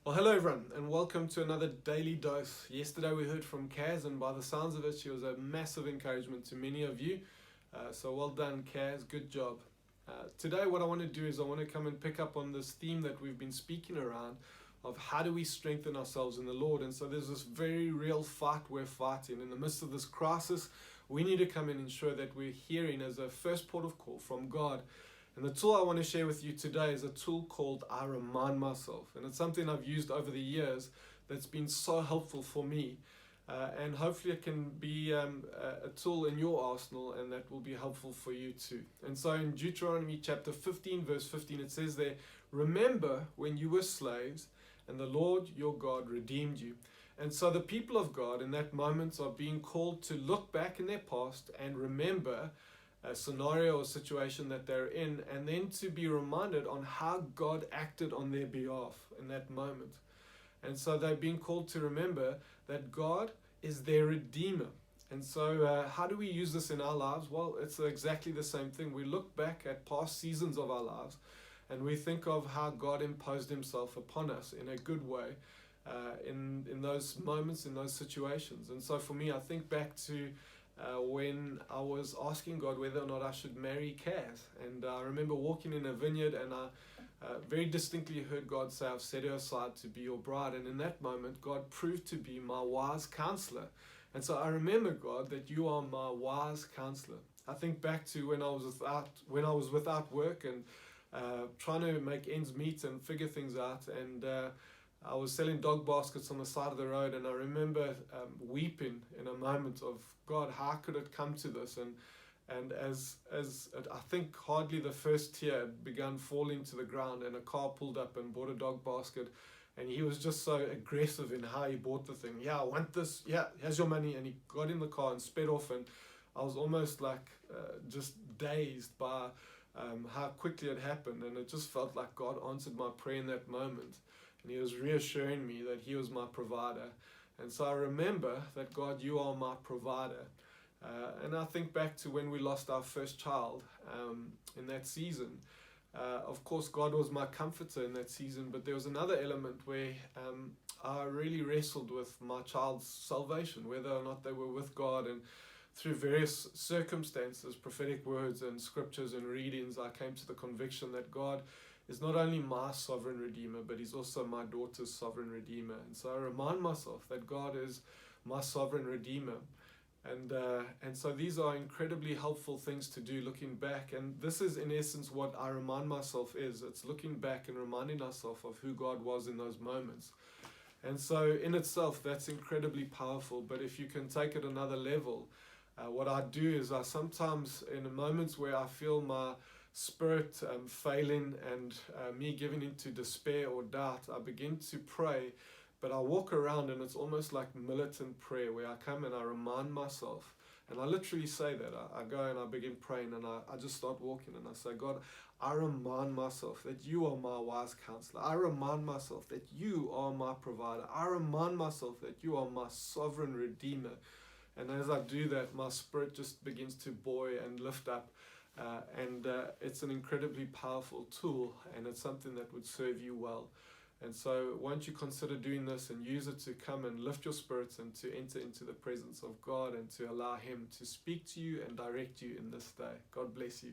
Well, hello everyone, and welcome to another daily dose. Yesterday we heard from Kaz, and by the sounds of it, she was a massive encouragement to many of you. So well done, Kaz. Good job. Today, what I want to do is I want to come and pick up on this theme that we've been speaking around of how do we strengthen ourselves in the Lord. And so there's this very real fight we're fighting. In the midst of this crisis, we need to come and ensure that we're hearing as a first port of call from God. And the tool I want to share with you today is a tool called I Remind Myself. And it's something I've used over the years that's been so helpful for me. And hopefully it can be a tool in your arsenal, and that will be helpful for you too. And so in Deuteronomy chapter 15, verse 15, it says there, "Remember when you were slaves, and the Lord your God redeemed you." And so the people of God in that moment are being called to look back in their past and remember a scenario or situation that they're in, and then to be reminded on how God acted on their behalf in that moment. And so they're being called to remember that God is their Redeemer. And so how do we use this in our lives? Well, it's exactly the same thing. We look back at past seasons of our lives and we think of how God imposed himself upon us in a good way in those moments, in those situations. And so for me, I think back to when I was asking God whether or not I should marry Kaz. And I remember walking in a vineyard, and I very distinctly heard God say, "I've set her aside to be your bride." And in that moment, God proved to be my wise counselor. And so I remember, God, that you are my wise counselor. I think back to when I was without work and trying to make ends meet and figure things out. And I was selling dog baskets on the side of the road, and I remember weeping in a moment of, God, how could it come to this? And as I think hardly the first tear had begun falling to the ground, and a car pulled up and bought a dog basket, and he was just so aggressive in how he bought the thing. "Yeah, I want this. Yeah, here's your money." And he got in the car and sped off, and I was almost like just dazed by how quickly it happened. And it just felt like God answered my prayer in that moment. And he was reassuring me that he was my provider. And so I remember that, God, you are my provider. And I think back to when we lost our first child in that season. Of course, God was my comforter in that season, but there was another element where I really wrestled with my child's salvation, whether or not they were with God. And through various circumstances, prophetic words and scriptures and readings, I came to the conviction that God is not only my sovereign Redeemer, but he's also my daughter's sovereign Redeemer. And so I remind myself that God is my sovereign Redeemer. And so these are incredibly helpful things to do looking back. And this is in essence what I remind myself is. It's looking back and reminding ourselves of who God was in those moments. And so in itself, that's incredibly powerful. But if you can take it another level, what I do is I sometimes, in moments where I feel my spirit failing and me giving into despair or doubt, I begin to pray, but I walk around and it's almost like militant prayer where I come and I remind myself, and I literally say that. I go and I begin praying, and I just start walking and I say, "God, I remind myself that you are my wise counselor. I remind myself that you are my provider. I remind myself that you are my sovereign Redeemer." And as I do that, my spirit just begins to buoy and lift up. And it's an incredibly powerful tool, and it's something that would serve you well. And so won't you consider doing this and use it to come and lift your spirits and to enter into the presence of God and to allow him to speak to you and direct you in this day. God bless you.